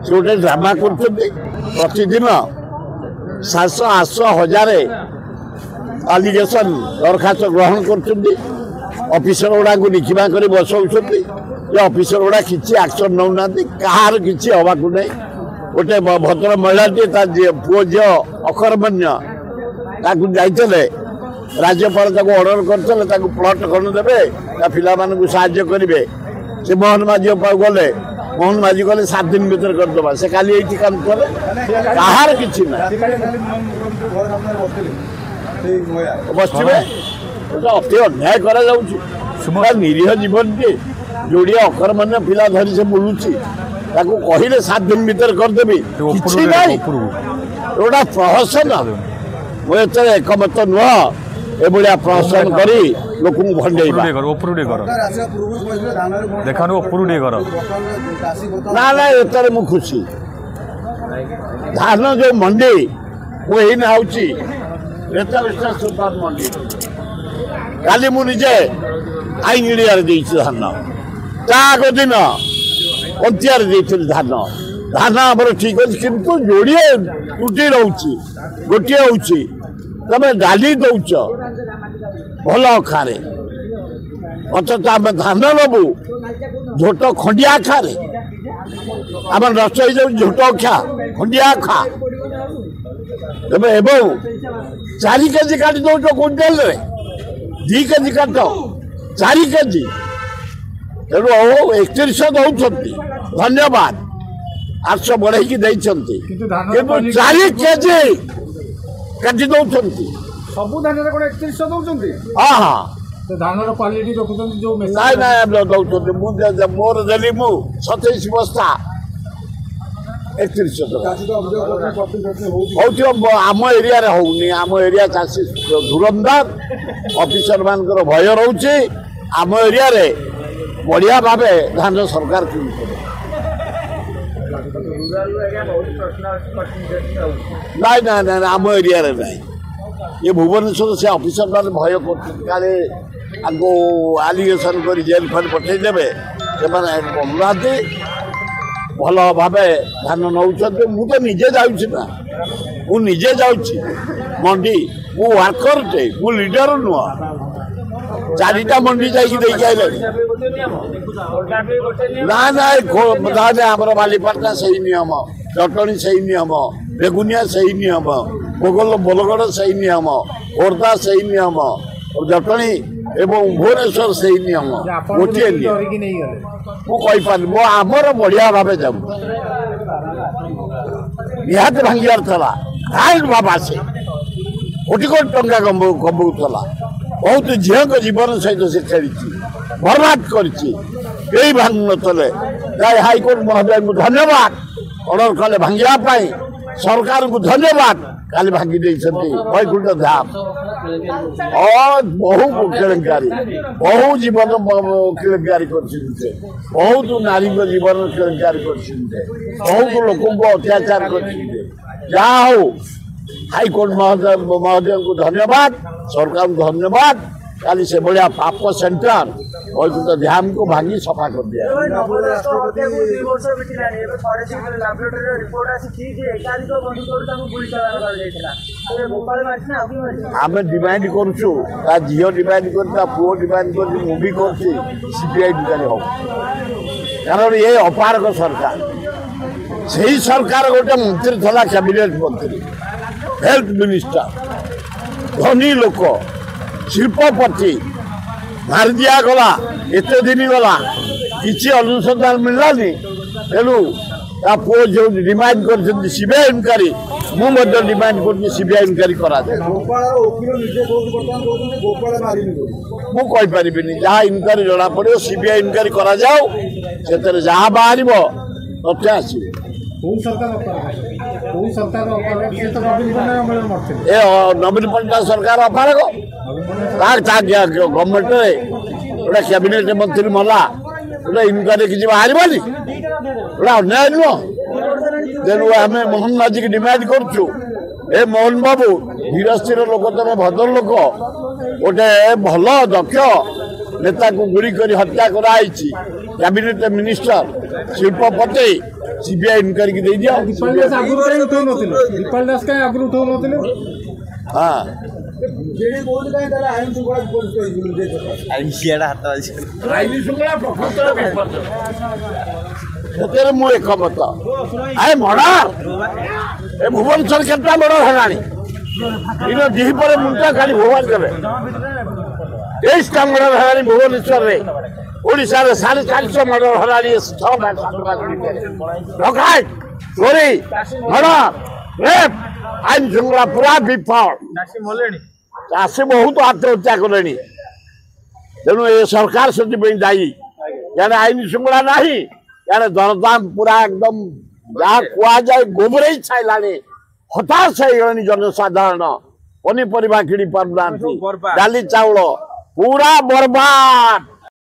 से गोटे ड्रामा प्रतिदिन 700 800 1000 आलिगेसन दरखास्त ग्रहण करफिसर गुड़ा को लिखा कर बसौं अफिसर गुड़ा किसी एक्शन नौना कहार किसी हवा को नहीं गोटे भद्र महिलाटी पुओ झी अकर्मण्य जाते राज्यपाल अर्डर करते प्लट खंड देवे पिला साहाଯ୍य करेंगे से मोहन माझी गले मोहन माझी गले 7 दिन भर करदे से काली ये काम करे कहार किसी ना बसवे अति अन्याय करा निरीह जीवन टे जोड़े अकर्मण्य पिला धरी से बुलूची कहले 7 दिन भर करदेवी किसी ना गोटा प्रहसन मुझे एकमत नुह एभलिया प्रहसन करी लोक ना ना एतर मु खुशी धान जो मंडी मुझे मंडी काली मुझे आईन एरिया धान आग दिन पंचायर धान धान आम ठीक अच्छे किंतु जोड़े त्रुटि रोचे गोटे हूँ तमें डाली दौच भल अखारे अथच आम धान नबू झोट खंडिया खारे आम नष्ट हो जाऊ झोट खा खंडिया खा तमें एवं 4 केजी काटी दौच क्विंटाल 2 केजी काट 4 केजी तेणु 3100 दौरान धन्यवाद 800 बढ़ाई देती 4 केजी काटी दौरान सब धान 3100 दौरान हाँ हाँ धान क्वालिटी देखुं जो ना दौरान मोर देली मु 27 बस्ता 3100 आम एरिया होनी आम एरिया चाषी धुरंधर ऑफिसर मान भय रोचे आम एरिया बढ़िया भाव धान सरकार किन ना आम एरिया ना ये भुवनेश्वर से ऑफिसर मान भय करे आलिगेसन कर जेल फेल पठेदेवे से भल भाव धान नौ मुझे निजे जाऊँ मुझे जाऊँ मंडी मु वर्कर टे मु लीडर नुह 4टा मंडी जाइए ना ना आमर बालीपाटना से नियम जटणी से नियम बेगुनिया से नियम बोलगढ़ से नियम खोर्धा से नियम जटणी एवं भुवनेश्वर से नियम गोटे मुझे मो आमर बढ़िया भाव जाऊ निहाती भांगार था हाइट बाबा से कोटी कोटी टंका कमाऊला बहुत झील को जीवन सहित से खेली बर्बाद कर भांग नतले हाईकोर्ट महोदय को धन्यवाद अर्डर कले भांगापी सरकार को धन्यवाद काली भांगी वैकुंठ धाम बहु केलेंकारी बहु जीवन केलेंकारी कर बहुत नारी जीवन केलेंकारी कर बहुत लोक अत्याचार कर हाईकोर्ट महोदय को धन्यवाद सरकार को धन्यवाद काली से भाया पाप सेंटर वैकुंठ धाम को भांगी सफा कर दिया आम डिमांड करुचु झील डिमांड कर पुओ डिमांड कर मुझे कर सीपीआई डिमांड हो कारण ये अपारक सरकार से ही सरकार गोटे मंत्री था कैबिनेट मंत्री हेल्थ मिनिस्टर धनी लोक शिल्पपति मार दिया गला एत दिन गला किसी अनुसंधान मिललानी तेणु पुओ जो डिमांड कर सीबीआई इनक्वारी मुझे डिमांड कर सीबीआई इनक्वारी करा मुझे जहाँ इनक्वारी जना पड़ो सीबीआई इनक्वारी करा जाओ से जहाँ बाहर तथ्य आसो नवीन पट्टनायक सरकार अपारक गवर्नमेंट गोटे कैबिनेट मंत्री मला गोटे इनक्वारी किसी बाहर गोटे अन्याय नुह तेणु आम मोहन माझी की डिमांड करुचु ए मोहन बाबू धीरस्थिर लोक तुम भद्र लोक गोटे भल दक्ष नेता को गुड़ी कर हत्या कराई कैबिनेट मिनिस्टर शिल्पपति सीबीआई इनक्वारी दे दिया दीपाली दास आगुरी कहीं उठाऊ नथिले दीपाली दास कहीं आगुरी उठाऊ नथिले हाँ आईन शुक्ला प्रकृतर विपर्य मु एकमत आए मर्डर ए भुवनेश्वर केतना मर्डर हेलानी इन दिपर मुंटा खाली भुवनेश्वर 23टा मर्डर हेलानी भुवनेश्वर रे ओडिशा रे 450 मर्डर हेलानी 6 मास 7 मास डकायत चोरी मर्डर रेप आईन शुक्ला पूरा विफल चाषी बहुत आत्महत्या कले तेणु ये सरकार से दायी यानी आईन श्रृंखला ना यानी दरदाम पूरा एकदम जहाँ कहुए गोबरे छाइला हताश हो जनसाधारण पनीपरिया किणी पार डाली चाउल पूरा बर्बाद।